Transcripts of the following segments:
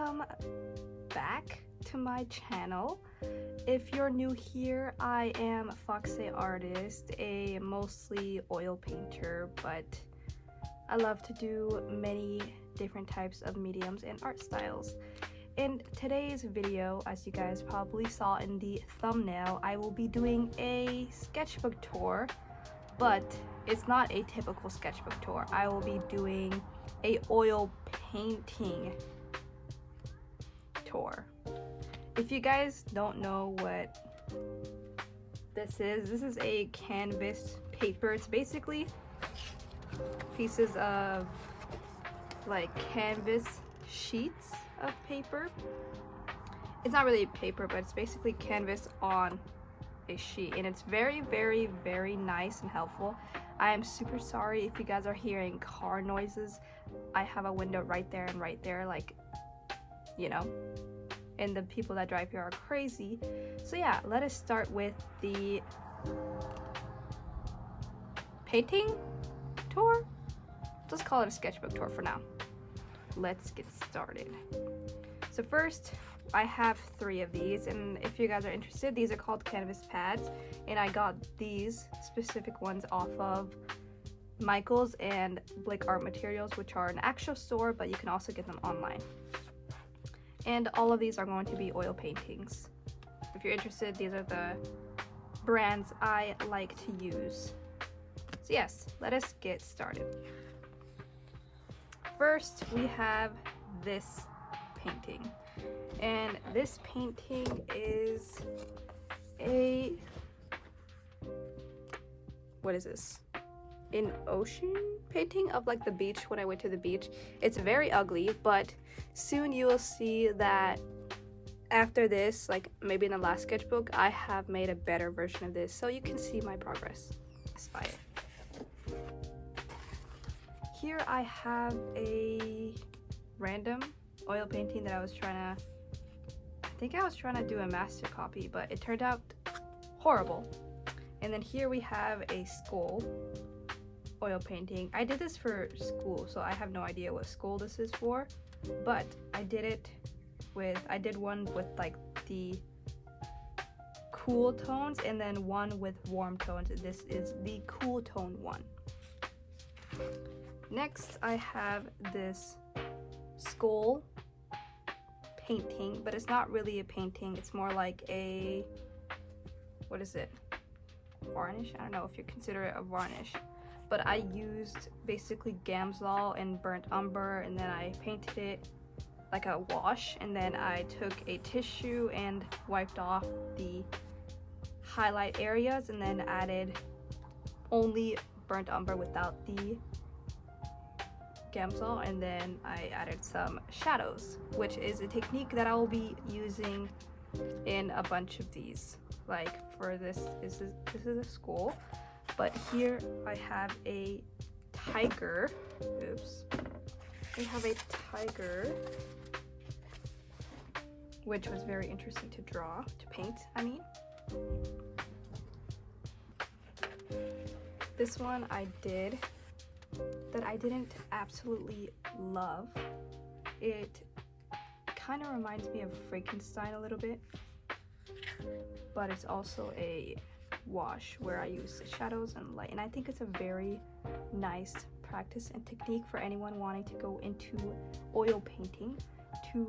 welcome back to my channel. If you're new here, I am a Foxy artist, a mostly oil painter, but I love to do many different types of mediums and art styles. In today's video, as you guys probably saw in the thumbnail, I will be doing a sketchbook tour, but it's not a typical sketchbook tour. I will be doing a oil painting tour. If you guys don't know what this is a canvas paper. It's basically pieces of like canvas sheets of paper. It's not really paper, but it's basically canvas on a sheet, and it's very, very, very nice and helpful. I am super sorry if you guys are hearing car noises. I have a window right there and right there, like, you know, and the people that drive here are crazy. So yeah, let us start with the painting tour. Let's call it a sketchbook tour for now. Let's get started. So first, I have 3 of these, and if you guys are interested, these are called canvas pads, and I got these specific ones off of Michael's and Blick Art Materials, which are an actual store, but you can also get them online. And all of these are going to be oil paintings. If you're interested, these are the brands I like to use. So yes, let us get started. First, we have this painting. And this painting is what is this? An ocean painting of like the beach when I went to the beach. It's very ugly, but soon you will see that after this, like maybe in the last sketchbook, I have made a better version of this, so you can see my progress. By it. Here I have a random oil painting that I was trying to do a master copy, but it turned out horrible. And then here we have a skull oil painting. I did this for school, so I have no idea what school this is for, but I did one with like the cool tones and then one with warm tones. This is the cool tone one. Next, I have this skull painting, but it's not really a painting. It's more like a, what is it? Varnish? I don't know if you consider it a varnish. But I used basically gamsol and burnt umber, and then I painted it like a wash, and then I took a tissue and wiped off the highlight areas, and then added only burnt umber without the gamsol, and then I added some shadows, which is a technique that I will be using in a bunch of these. Like for this is a skull, but here I have a tiger. Oops. We have a tiger, which was very interesting to paint, I mean. This one I did that I didn't absolutely love. It kind of reminds me of Frankenstein a little bit, but it's also a wash where I use shadows and light, and I think it's a very nice practice and technique for anyone wanting to go into oil painting, to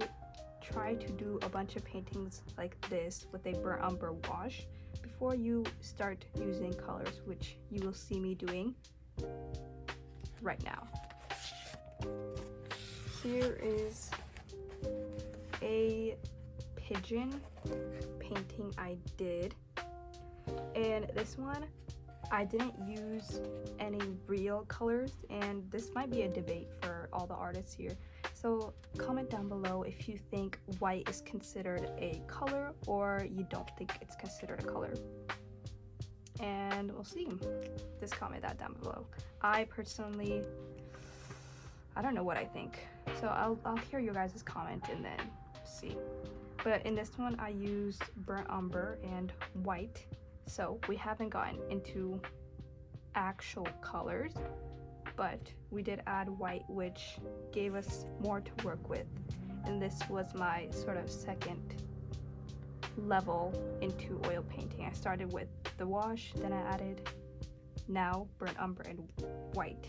try to do a bunch of paintings like this with a burnt umber wash before you start using colors, which you will see me doing right now. Here is a pigeon painting I did, and this one I didn't use any real colors, and this might be a debate for all the artists here, so comment down below if you think white is considered a color or you don't think it's considered a color, and we'll see. Just comment that down below. I personally, I don't know what I think, so I'll hear your guys' comment and then see. But in this one I used burnt umber and white, so we haven't gotten into actual colors, but we did add white, which gave us more to work with. and this was my sort of second level into oil painting. I started with the wash, then I added now burnt umber and white.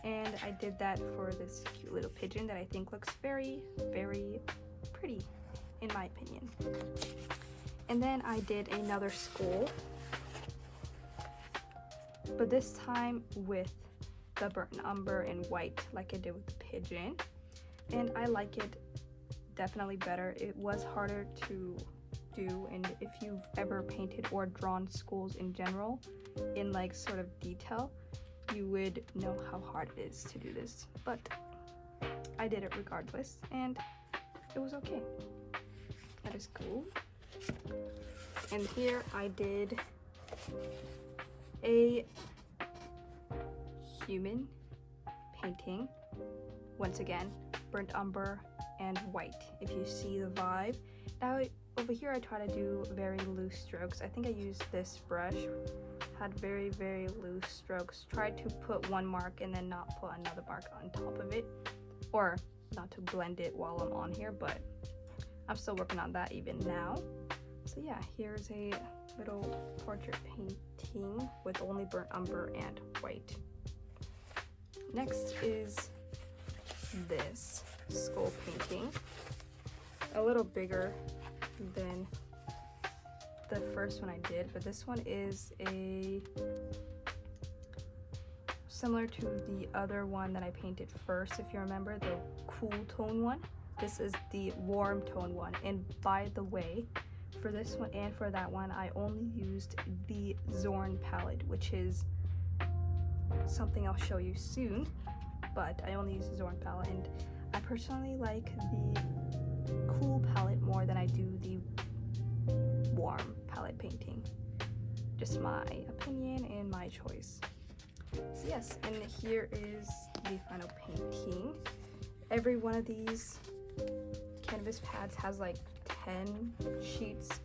And I did that for this cute little pigeon that I think looks very, very pretty, in my opinion. And then I did another skull, but this time with the burnt umber and white like I did with the pigeon. And I like it definitely better. It was harder to do, and if you've ever painted or drawn skulls in general in like sort of detail, you would know how hard it is to do this, but I did it regardless and it was okay. That is cool. And here I did a human painting, once again burnt umber and white, if you see the vibe. Now over here I try to do very loose strokes. I think I used this brush, had very, very loose strokes. Tried to put one mark and then not put another mark on top of it, or not to blend it while I'm on here, but I'm still working on that even now. So yeah, here's a little portrait painting with only burnt umber and white. Next is this skull painting, a little bigger than the first one I did, but this one is similar to the other one that I painted first, if you remember, the cool tone one. This is the warm tone one. And by the way, for this one and for that one, I only used the Zorn palette, which is something I'll show you soon, but I only use the Zorn palette, and I personally like the cool palette more than I do the warm palette painting. Just my opinion and my choice. So yes, and here is the final painting. Every one of these canvas pads has like 10 sheets,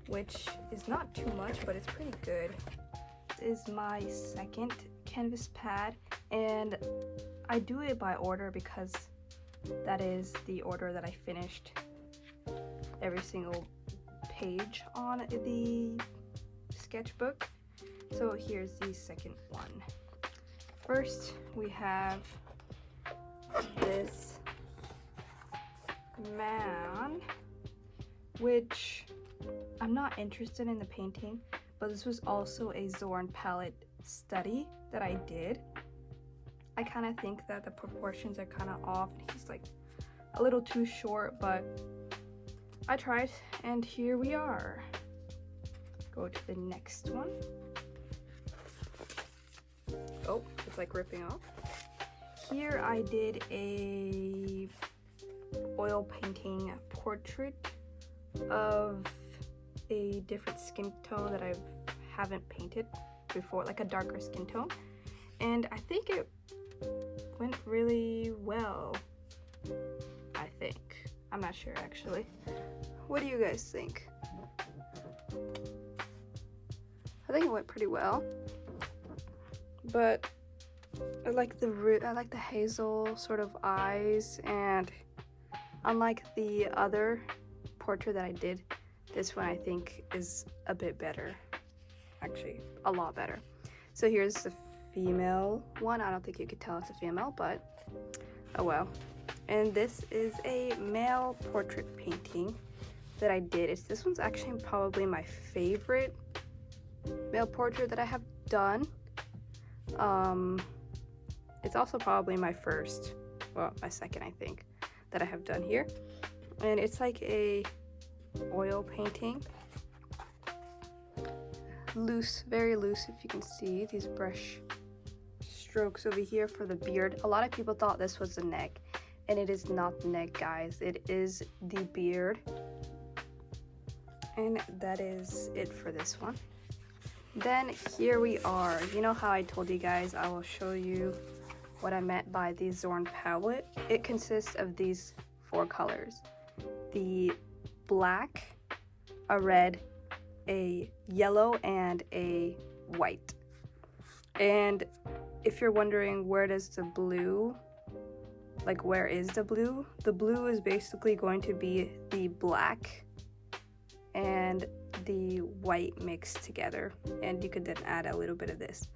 which is not too much, but it's pretty good. This is my second canvas pad, and I do it by order because that is the order that I finished every single page on the sketchbook. So here's the second one. First we have this man, which I'm not interested in the painting, but this was also a Zorn palette study that I did. I kind of think that the proportions are kind of off. He's like a little too short, but I tried, and here we are. Go to the next one. Oh, it's like ripping off. Here I did a oil painting portrait of a different skin tone that I haven't painted before, like a darker skin tone, and I think it went really well. I think. I'm not sure actually. What do you guys think? I think it went pretty well, but I like the hazel sort of eyes, and unlike the other portrait that I did, this one I think is a bit better, actually a lot better. So here's the female one. I don't think you could tell it's a female, but oh well. And this is a male portrait painting that I did. This one's actually probably my favorite male portrait that I have done. It's also probably my first, well, my second, I think, that I have done here. And it's like a oil painting. Loose, very loose, if you can see these brush strokes over here for the beard. A lot of people thought this was the neck, and it is not the neck, guys. It is the beard. And that is it for this one. Then here we are. You know how I told you guys I will show you what I meant by the Zorn palette? It consists of these 4 colors. The black, a red, a yellow, and a white. And if you're wondering where does the blue like where is the blue? The blue is basically going to be the black and the white mixed together, and you could then add a little bit of this.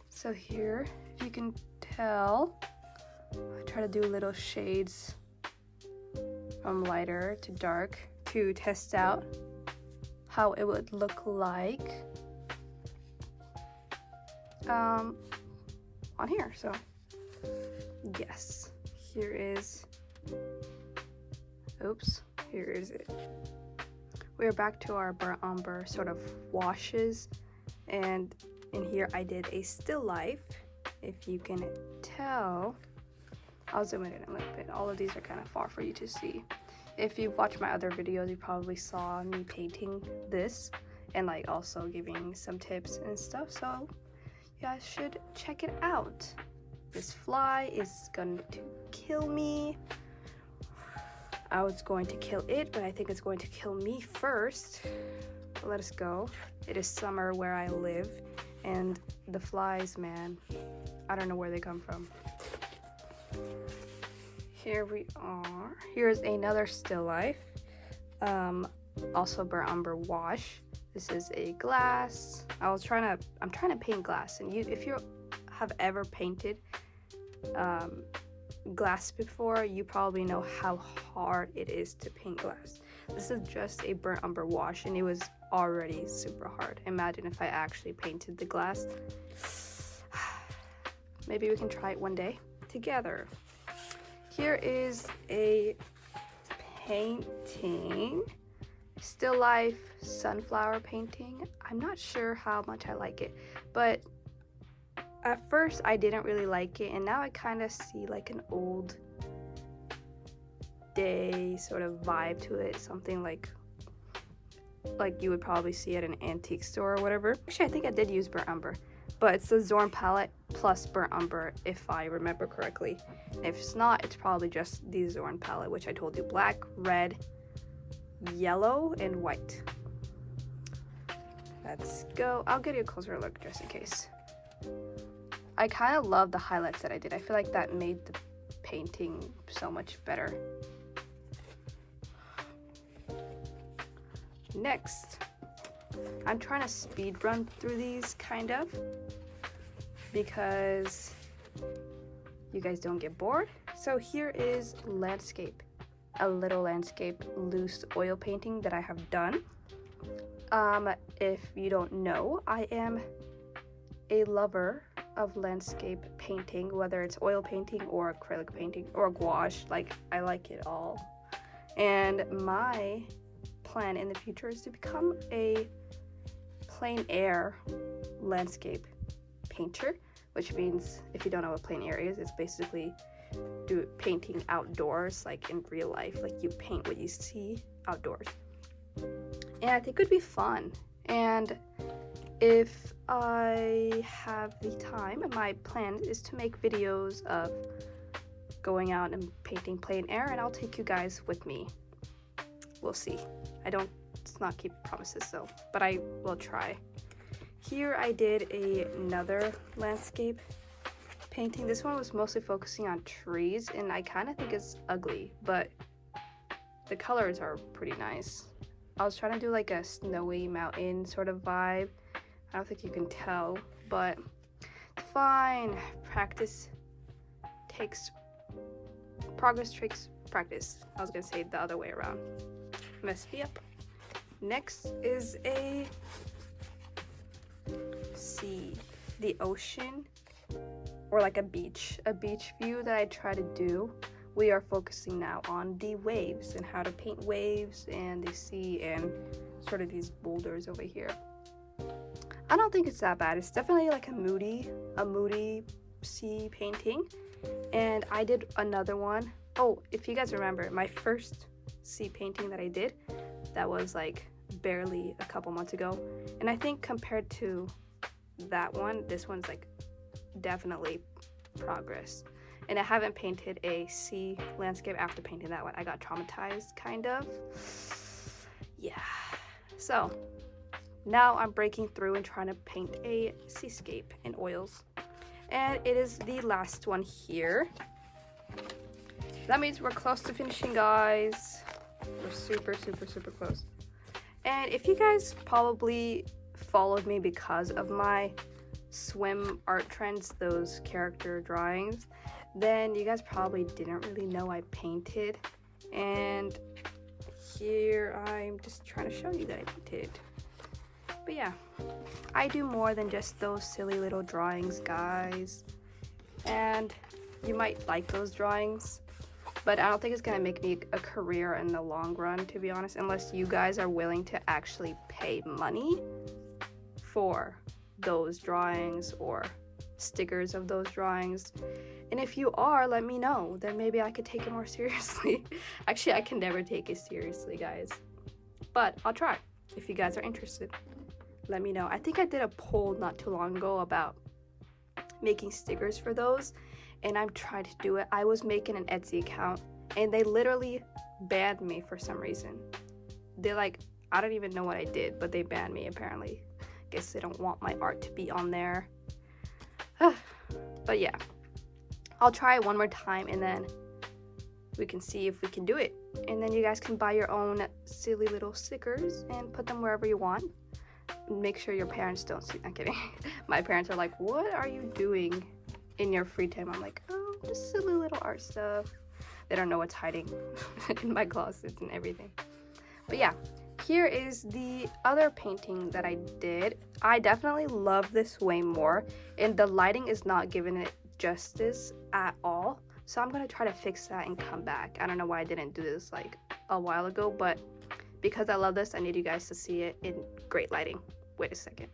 So here, if you can tell, I try to do little shades from lighter to dark to test out how it would look like on here. So yes, here is it. We are back to our burnt umber sort of washes, and in here I did a still life. If you can tell, I'll zoom in a little bit. All of these are kind of far for you to see. If you've watched my other videos, you probably saw me painting this and like also giving some tips and stuff, so you guys should check it out. This fly is going to kill me. I was going to kill it, but I think it's going to kill me first. But let us go. It is summer where I live, and the flies, man, I don't know where they come from. Here we are. Here's another still life. Also burnt umber wash. This is a glass. I'm trying to paint glass, and if you have ever painted glass before, you probably know how hard it is to paint glass. This is just a burnt umber wash, and it was already super hard. Imagine if I actually painted the glass. Maybe we can try it one day together. Here is a painting, still life sunflower painting. I'm not sure how much I like it, but at first I didn't really like it, and now I kind of see like an old day sort of vibe to it, something like you would probably see at an antique store or whatever. Actually, I think I did use burnt umber, but it's the Zorn palette plus burnt umber if I remember correctly. If it's not, it's probably just the Zorn palette, which I told you, black, red, yellow, and white. Let's go. I'll give you a closer look just in case. I kind of love the highlights that I did. I feel like that made the painting so much better. Next, I'm trying to speed run through these kind of because you guys don't get bored. So here is landscape, a little landscape loose oil painting that I have done. If you don't know, I am a lover of landscape painting, whether it's oil painting or acrylic painting or gouache. Like, I like it all. And my plan in the future is to become a plein air landscape painter, which means, if you don't know what plein air is, it's basically painting outdoors, like in real life. Like, you paint what you see outdoors. And I think it would be fun. And if I have the time, my plan is to make videos of going out and painting plein air, and I'll take you guys with me. We'll see. It's not keep promises though, but I will try. Here I did another landscape painting. This one was mostly focusing on trees, and I kind of think it's ugly, but the colors are pretty nice. I was trying to do like a snowy mountain sort of vibe. I don't think you can tell, but fine. Progress takes practice. I was gonna say the other way around. Messed me up. Next is a sea, the ocean, or like a beach view that I try to do. We are focusing now on the waves and how to paint waves and the sea and sort of these boulders over here. I don't think it's that bad. It's definitely like a moody sea painting. And I did another one. Oh, if you guys remember, my first sea painting that I did, that was like barely a couple months ago. And I think compared to that one, this one's like definitely progress. And I haven't painted a sea landscape after painting that one. I got traumatized, kind of. Yeah. So now I'm breaking through and trying to paint a seascape in oils. And it is the last one here. that means we're close to finishing, guys. We're super close. And if you guys probably followed me because of my swim art trends, those character drawings, then you guys probably didn't really know I painted. And here I'm just trying to show you that I painted. But yeah, I do more than just those silly little drawings, guys. And you might like those drawings, but I don't think it's gonna make me a career in the long run, to be honest, unless you guys are willing to actually pay money for those drawings or stickers of those drawings. And if you are, let me know, then maybe I could take it more seriously. Actually, I can never take it seriously, guys, but I'll try. If you guys are interested, let me know. I think I did a poll not too long ago about making stickers for those, and I've tried to do it. I was making an Etsy account and they literally banned me for some reason. They're like, I don't even know what I did, but they banned me apparently. Guess they don't want my art to be on there. But yeah, I'll try it one more time and then we can see if we can do it. And then you guys can buy your own silly little stickers and put them wherever you want. Make sure your parents don't see. I'm kidding. My parents are like, what are you doing in your free time? I'm like, oh, just silly little art stuff. They don't know what's hiding in my closets and everything. But yeah, here is the other painting that I did. I definitely love this way more, and the lighting is not giving it justice at all. So I'm gonna try to fix that and come back. I don't know why I didn't do this like a while ago, but because I love this, I need you guys to see it in great lighting. Wait a second.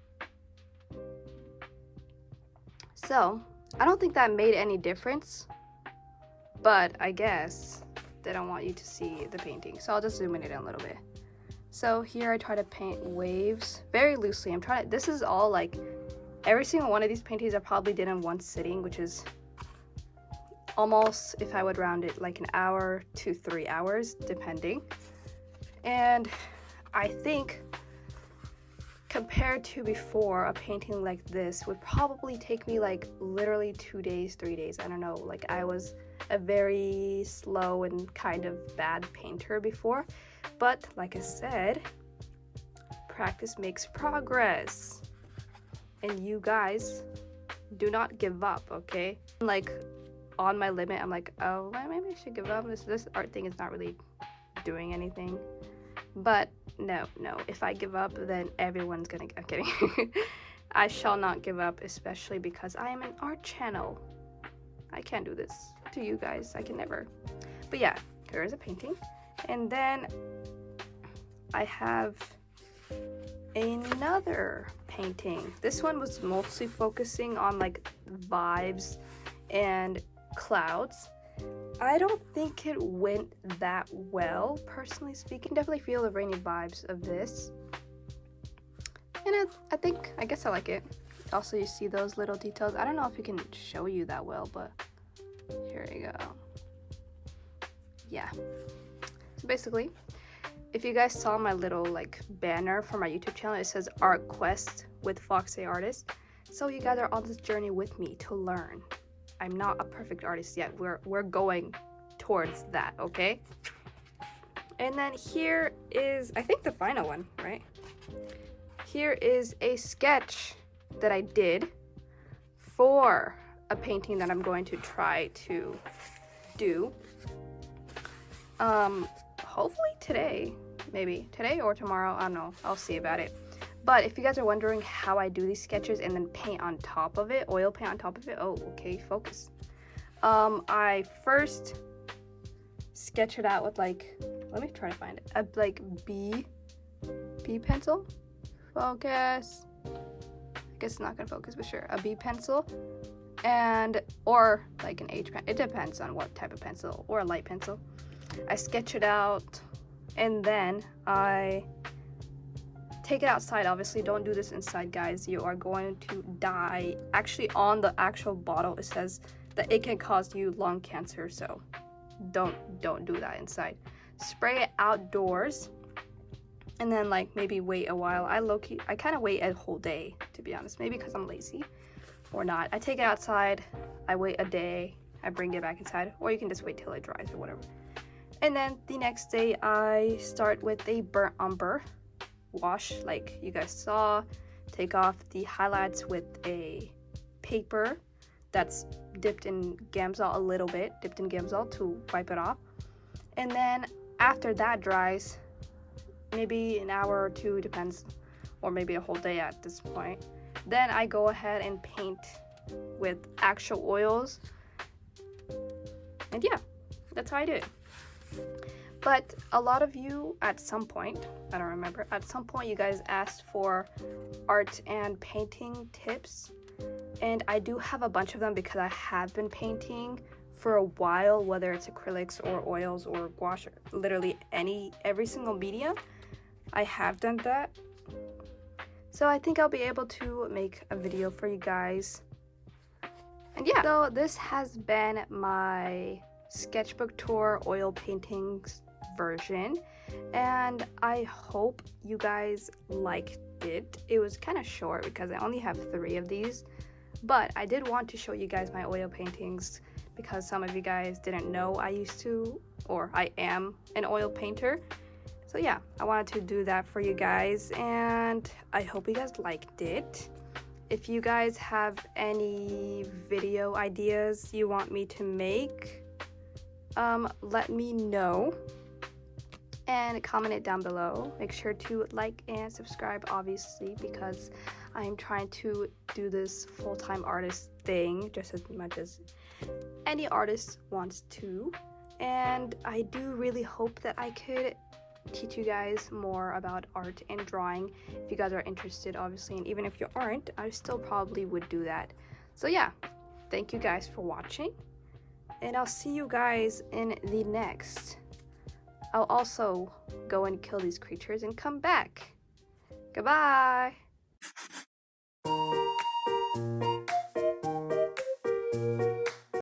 So I don't think that made any difference, but I guess they don't want you to see the painting, so I'll just zoom in it a little bit. So here I try to paint waves very loosely. This is all like, every single one of these paintings I probably did in one sitting, which is almost, if I would round it, like an hour to 3 hours, depending. And I think compared to before, a painting like this would probably take me like literally 2 days, 3 days. I don't know, like I was a very slow and kind of bad painter before. But like I said, practice makes progress. And you guys do not give up, okay? Like on my limit, I'm like, oh, maybe I should give up. This art thing is not really doing anything. But no, if I give up, then everyone's gonna, I'm kidding. I shall not give up, especially because I am an art channel. I can't do this to you guys, I can never. But yeah, here is a painting. And then I have another painting. This one was mostly focusing on like vibes and clouds. I don't think it went that well, personally speaking. Definitely feel the rainy vibes of this. And I guess I like it. Also, you see those little details. I don't know if it can show you that well, but here you go. Yeah. So basically, if you guys saw my little like banner for my YouTube channel, it says Art Quest with Foxy Artist. So you guys are on this journey with me to learn. I'm not a perfect artist yet. We're going towards that, okay? And then here is, I think, the final one, right? Here is a sketch that I did for a painting that I'm going to try to do. Hopefully today, maybe today or tomorrow, I don't know, I'll see about it. But if you guys are wondering how I do these sketches and then paint on top of it, oil paint on top of it, oh, okay, focus. I first sketch it out with like, let me try to find it, a like B pencil, focus. I guess it's not gonna focus, but sure, a B pencil, and or like an H pen. It depends on what type of pencil, or a light pencil. I sketch it out, and then I take it outside. Obviously, don't do this inside, guys. You are going to die. Actually, on the actual bottle, it says that it can cause you lung cancer, so don't do that inside. Spray it outdoors, and then like maybe wait a while. I kind of wait a whole day, to be honest. Maybe because I'm lazy or not. I take it outside, I wait a day, I bring it back inside, or you can just wait till it dries or whatever. And then the next day I start with a burnt umber wash, like you guys saw. Take off the highlights with a paper that's dipped in gamsol a little bit, dipped in gamsol to wipe it off. And then after that dries, maybe an hour or two, depends, or maybe a whole day at this point, then I go ahead and paint with actual oils. And yeah, that's how I do it. But a lot of you at some point, I don't remember, at some point you guys asked for art and painting tips. And I do have a bunch of them because I have been painting for a while, whether it's acrylics or oils or gouache, literally every single medium. I have done that. So I think I'll be able to make a video for you guys. And yeah, so this has been my sketchbook tour oil paintings version, and I hope you guys liked it. It was kind of short because I only have 3 of these, but I did want to show you guys my oil paintings because some of you guys didn't know I used to, or I am an oil painter. So yeah, I wanted to do that for you guys, and I hope you guys liked it. If you guys have any video ideas you want me to make, let me know and comment it down below. Make sure to like and subscribe, obviously, because I'm trying to do this full-time artist thing just as much as any artist wants to. And I do really hope that I could teach you guys more about art and drawing if you guys are interested, obviously, and even if you aren't, I still probably would do that. So yeah, thank you guys for watching, and I'll see you guys in the next. I'll also go and kill these creatures and come back. Goodbye.